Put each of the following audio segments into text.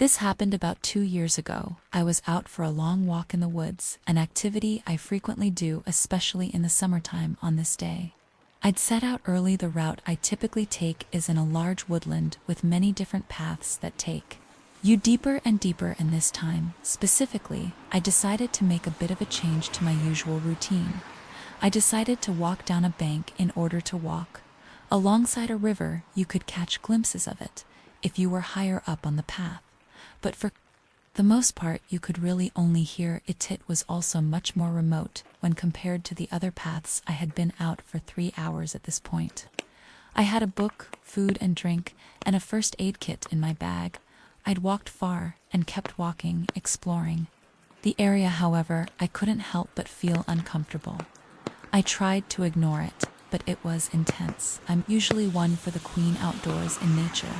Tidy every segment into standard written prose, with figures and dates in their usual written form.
This happened about 2 years ago. I was out for a long walk in the woods, an activity I frequently do, especially in the summertime on this day. I'd set out early. The route I typically take is in a large woodland with many different paths that take you deeper and deeper, and this time, specifically, I decided to make a bit of a change to my usual routine. I decided to walk down a bank in order to walk alongside a river. You could catch glimpses of it if you were higher up on the path, but for the most part you could really only hear it. It was also much more remote when compared to the other paths. I had been out for 3 hours at this point. I had a book, food and drink, and a first aid kit in my bag. I'd walked far and kept walking, exploring the area. However, I couldn't help but feel uncomfortable. I tried to ignore it, but it was intense. I'm usually one for the queen outdoors in nature,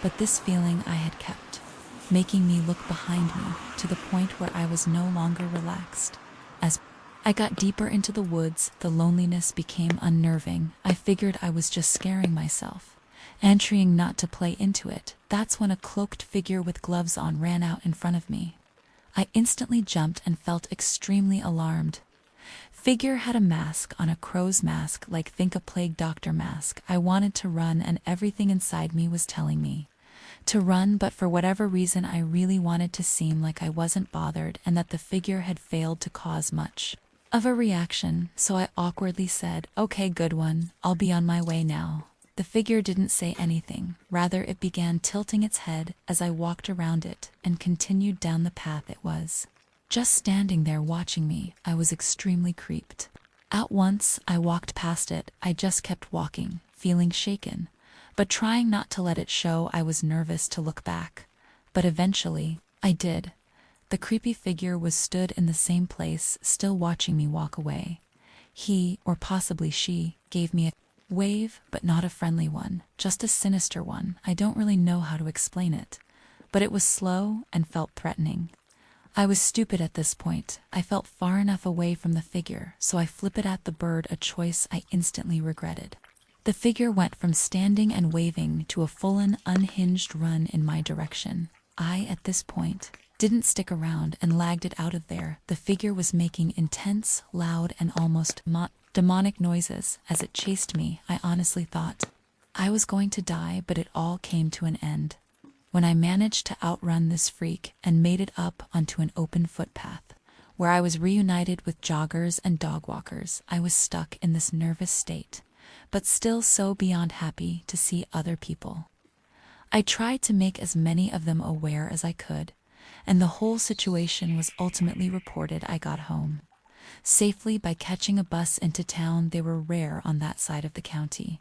but this feeling I had kept making me look behind me, to the point where I was no longer relaxed. As I got deeper into the woods, the loneliness became unnerving. I figured I was just scaring myself and trying not to play into it. That's when a cloaked figure with gloves on ran out in front of me. I instantly jumped and felt extremely alarmed. Figure had a mask on, a crow's mask, like think a plague doctor mask. I wanted to run, and everything inside me was telling me to run, but for whatever reason I really wanted to seem like I wasn't bothered and that the figure had failed to cause much of a reaction. So I awkwardly said, "Okay, good one, I'll be on my way now." The figure didn't say anything. Rather, it began tilting its head as I walked around it and continued down the path. It was just standing there watching me. I was extremely creeped out. Once I walked past it, I just kept walking, feeling shaken, but trying not to let it show. I was nervous to look back, but eventually I did. The creepy figure was stood in the same place, still watching me walk away. He, or possibly she, gave me a wave, but not a friendly one, just a sinister one. I don't really know how to explain it, but it was slow and felt threatening. I was stupid at this point. I felt far enough away from the figure, so I flipped it at the bird, a choice I instantly regretted. The figure went from standing and waving to a full-on unhinged run in my direction. I, at this point, didn't stick around and lagged it out of there. The figure was making intense, loud, and almost demonic noises as it chased me. I honestly thought I was going to die, but it all came to an end when I managed to outrun this freak and made it up onto an open footpath, where I was reunited with joggers and dog walkers. I was stuck in this nervous state, but still so beyond happy to see other people. I tried to make as many of them aware as I could, and the whole situation was ultimately reported. I got home safely by catching a bus into town. They were rare on that side of the county,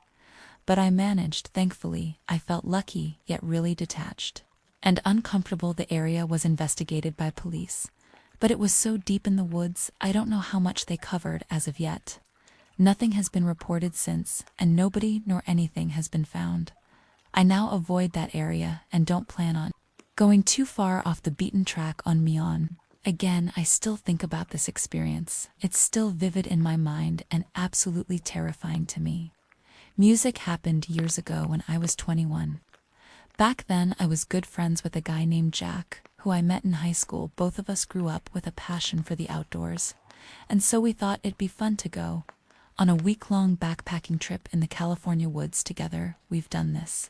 but I managed, thankfully. I felt lucky, yet really detached and uncomfortable. The area was investigated by police, but it was so deep in the woods, I don't know how much they covered as of yet. Nothing has been reported since, and nobody nor anything has been found. I now avoid that area and don't plan on going too far off the beaten track on me on. Again, I still think about this experience. It's still vivid in my mind and absolutely terrifying to me. Music happened years ago when I was 21. Back then, I was good friends with a guy named Jack, who I met in high school. Both of us grew up with a passion for the outdoors, and so we thought it'd be fun to go on a week-long backpacking trip in the California woods together. We've done this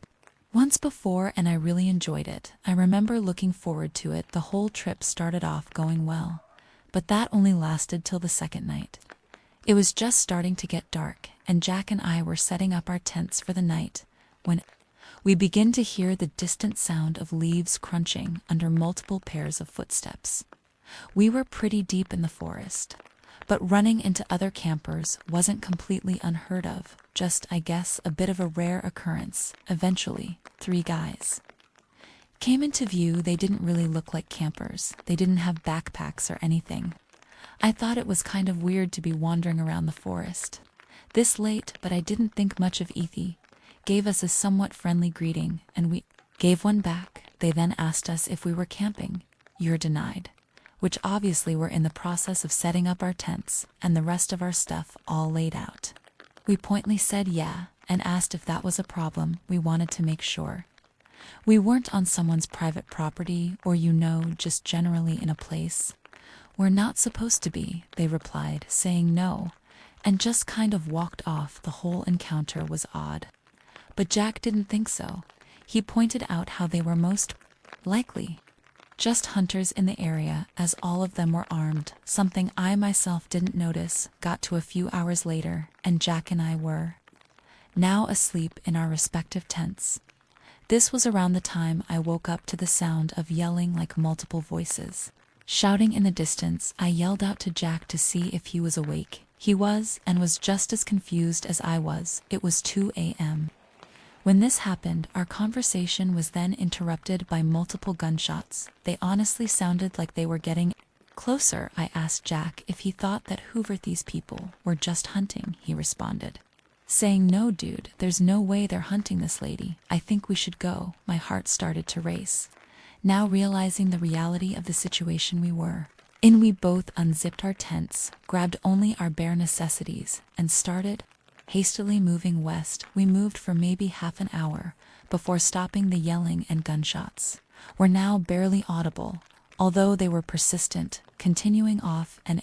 once before, and I really enjoyed it. I remember looking forward to it. The whole trip started off going well, but that only lasted till the second night. It was just starting to get dark, and Jack and I were setting up our tents for the night, when we began to hear the distant sound of leaves crunching under multiple pairs of footsteps. We were pretty deep in the forest, but running into other campers wasn't completely unheard of, just, I guess, a bit of a rare occurrence. Eventually, 3 guys came into view. They didn't really look like campers. They didn't have backpacks or anything. I thought it was kind of weird to be wandering around the forest this late, but I didn't think much of Ethy. Gave us a somewhat friendly greeting, and we gave one back. They then asked us if we were camping. "You're denied," which obviously we're in the process of setting up our tents and the rest of our stuff all laid out. We pointedly said yeah, and asked if that was a problem. We wanted to make sure We weren't on someone's private property or, just generally in a place. We're not supposed to be, they replied, saying no, and just kind of walked off. The whole encounter was odd. But Jack didn't think so. He pointed out how they were most likely just hunters in the area, as all of them were armed, something I myself didn't notice. Got to a few hours later, and Jack and I were now asleep in our respective tents. This was around the time I woke up to the sound of yelling, like multiple voices shouting in the distance. I yelled out to Jack to see if he was awake. He was, and was just as confused as I was. It was 2 a.m. When this happened, our conversation was then interrupted by multiple gunshots. They honestly sounded like they were getting closer. I asked Jack if he thought that these people were just hunting. He responded, saying, "No, dude, there's no way they're hunting this lady. I think we should go." My heart started to race. Now realizing the reality of the situation we were in, we both unzipped our tents, grabbed only our bare necessities, and started hastily moving west. We moved for maybe half an hour before stopping. The yelling and gunshots were now barely audible, although they were persistent, continuing off and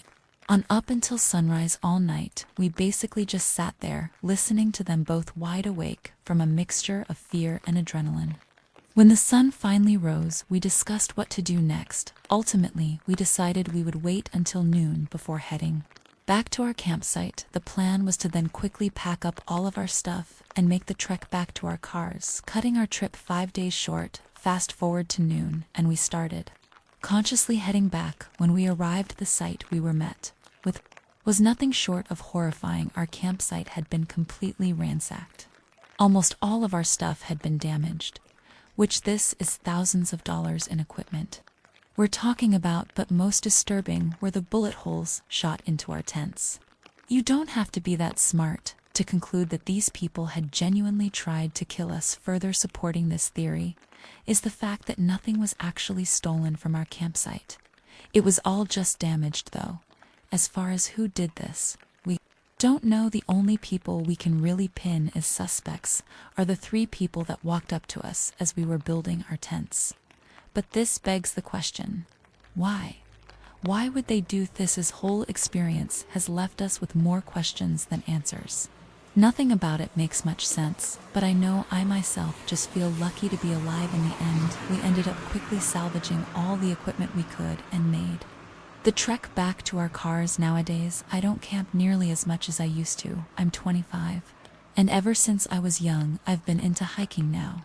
on up until sunrise. All night, we basically just sat there, listening to them, both wide awake from a mixture of fear and adrenaline. When the sun finally rose, we discussed what to do next. Ultimately, we decided we would wait until noon before heading back to our campsite. The plan was to then quickly pack up all of our stuff and make the trek back to our cars, cutting our trip 5 days short. Fast forward to noon, and we started consciously heading back. When we arrived at the site, we were met with was nothing short of horrifying. Our campsite had been completely ransacked. Almost all of our stuff had been damaged, which this is thousands of dollars in equipment we're talking about. But most disturbing were the bullet holes shot into our tents. You don't have to be that smart to conclude that these people had genuinely tried to kill us. Further supporting this theory is the fact that nothing was actually stolen from our campsite. It was all just damaged, though. As far as who did this, we don't know. The only people we can really pin as suspects are the 3 people that walked up to us as we were building our tents. But this begs the question, why? Why would they do this? This whole experience has left us with more questions than answers. Nothing about it makes much sense, but I know I myself just feel lucky to be alive in the end. We ended up quickly salvaging all the equipment we could and made the trek back to our cars. Nowadays, I don't camp nearly as much as I used to. I'm 25, and ever since I was young, I've been into hiking now.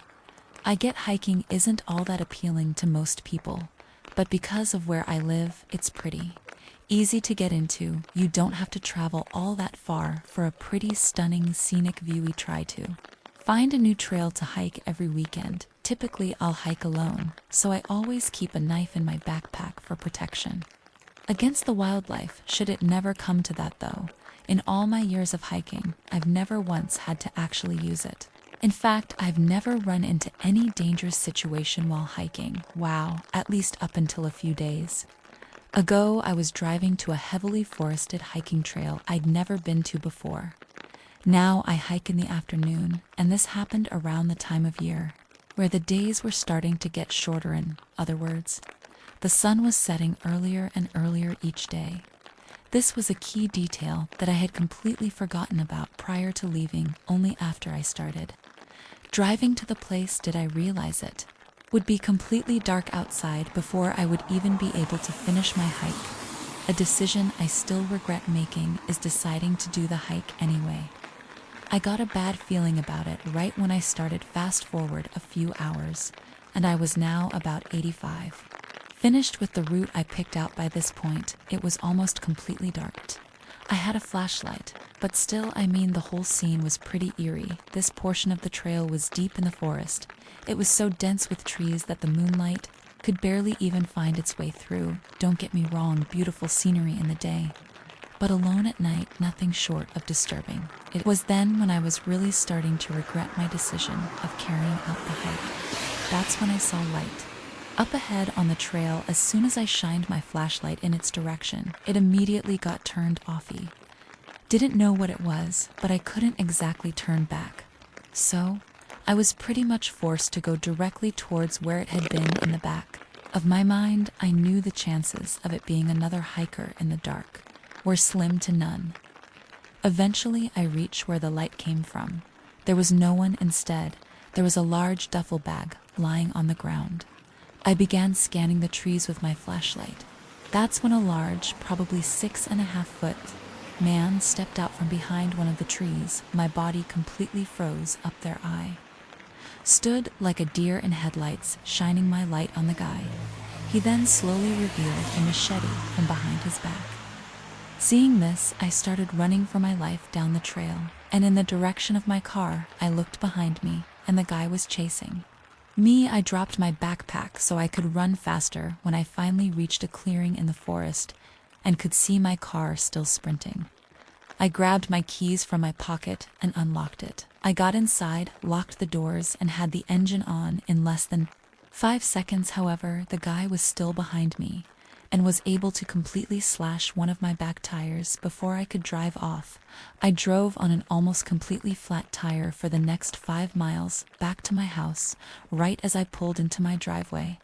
I get hiking isn't all that appealing to most people, but because of where I live, it's pretty easy to get into. You don't have to travel all that far for a pretty stunning scenic view. We try to find a new trail to hike every weekend. Typically, I'll hike alone, so I always keep a knife in my backpack for protection against the wildlife, should it never come to that, though. In all my years of hiking, I've never once had to actually use it. In fact, I've never run into any dangerous situation while hiking. Wow, at least up until a few days ago. I was driving to a heavily forested hiking trail I'd never been to before. Now I hike in the afternoon, and this happened around the time of year where the days were starting to get shorter. In other words, the sun was setting earlier and earlier each day. This was a key detail that I had completely forgotten about prior to leaving. Only after I started driving to the place did I realize it would be completely dark outside before I would even be able to finish my hike. A decision I still regret making is deciding to do the hike anyway. I got a bad feeling about it right when I started. Fast forward a few hours, and I was now about 85. Finished with the route I picked out. By this point, it was almost completely dark. I had a flashlight, but still, the whole scene was pretty eerie. This portion of the trail was deep in the forest. It was so dense with trees that the moonlight could barely even find its way through. Don't get me wrong, beautiful scenery in the day, but alone at night, nothing short of disturbing. It was then when I was really starting to regret my decision of carrying out the hike. That's when I saw light up ahead on the trail. As soon as I shined my flashlight in its direction, it immediately got turned offy. Didn't know what it was, but I couldn't exactly turn back. So I was pretty much forced to go directly towards where it had been in the back of my mind. I knew the chances of it being another hiker in the dark were slim to none. Eventually, I reached where the light came from. There was no one. Instead, there was a large duffel bag lying on the ground. I began scanning the trees with my flashlight. That's when a large, probably 6.5-foot man stepped out from behind one of the trees. My body completely froze up their eye. Stood like a deer in headlights, shining my light on the guy. He then slowly revealed a machete from behind his back. Seeing this, I started running for my life down the trail, and in the direction of my car. I looked behind me, and the guy was chasing me. I dropped my backpack so I could run faster. When I finally reached a clearing in the forest and could see my car still sprinting, I grabbed my keys from my pocket and unlocked it. I got inside, locked the doors, and had the engine on in less than 5 seconds. However, the guy was still behind me and was able to completely slash one of my back tires before I could drive off. I drove on an almost completely flat tire for the next 5 miles back to my house. Right as I pulled into my driveway,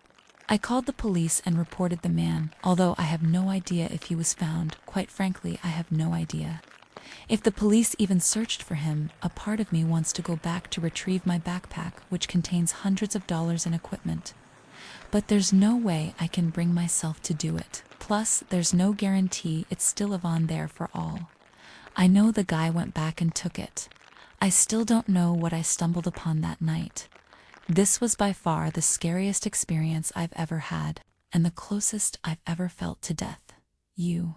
I called the police and reported the man. Although I have no idea if he was found, quite frankly, I have no idea if the police even searched for him. A part of me wants to go back to retrieve my backpack, which contains hundreds of dollars in equipment. But there's no way I can bring myself to do it. Plus, there's no guarantee it's still on there for all I know. The guy went back and took it. I still don't know what I stumbled upon that night. This was by far the scariest experience I've ever had, and the closest I've ever felt to death. You.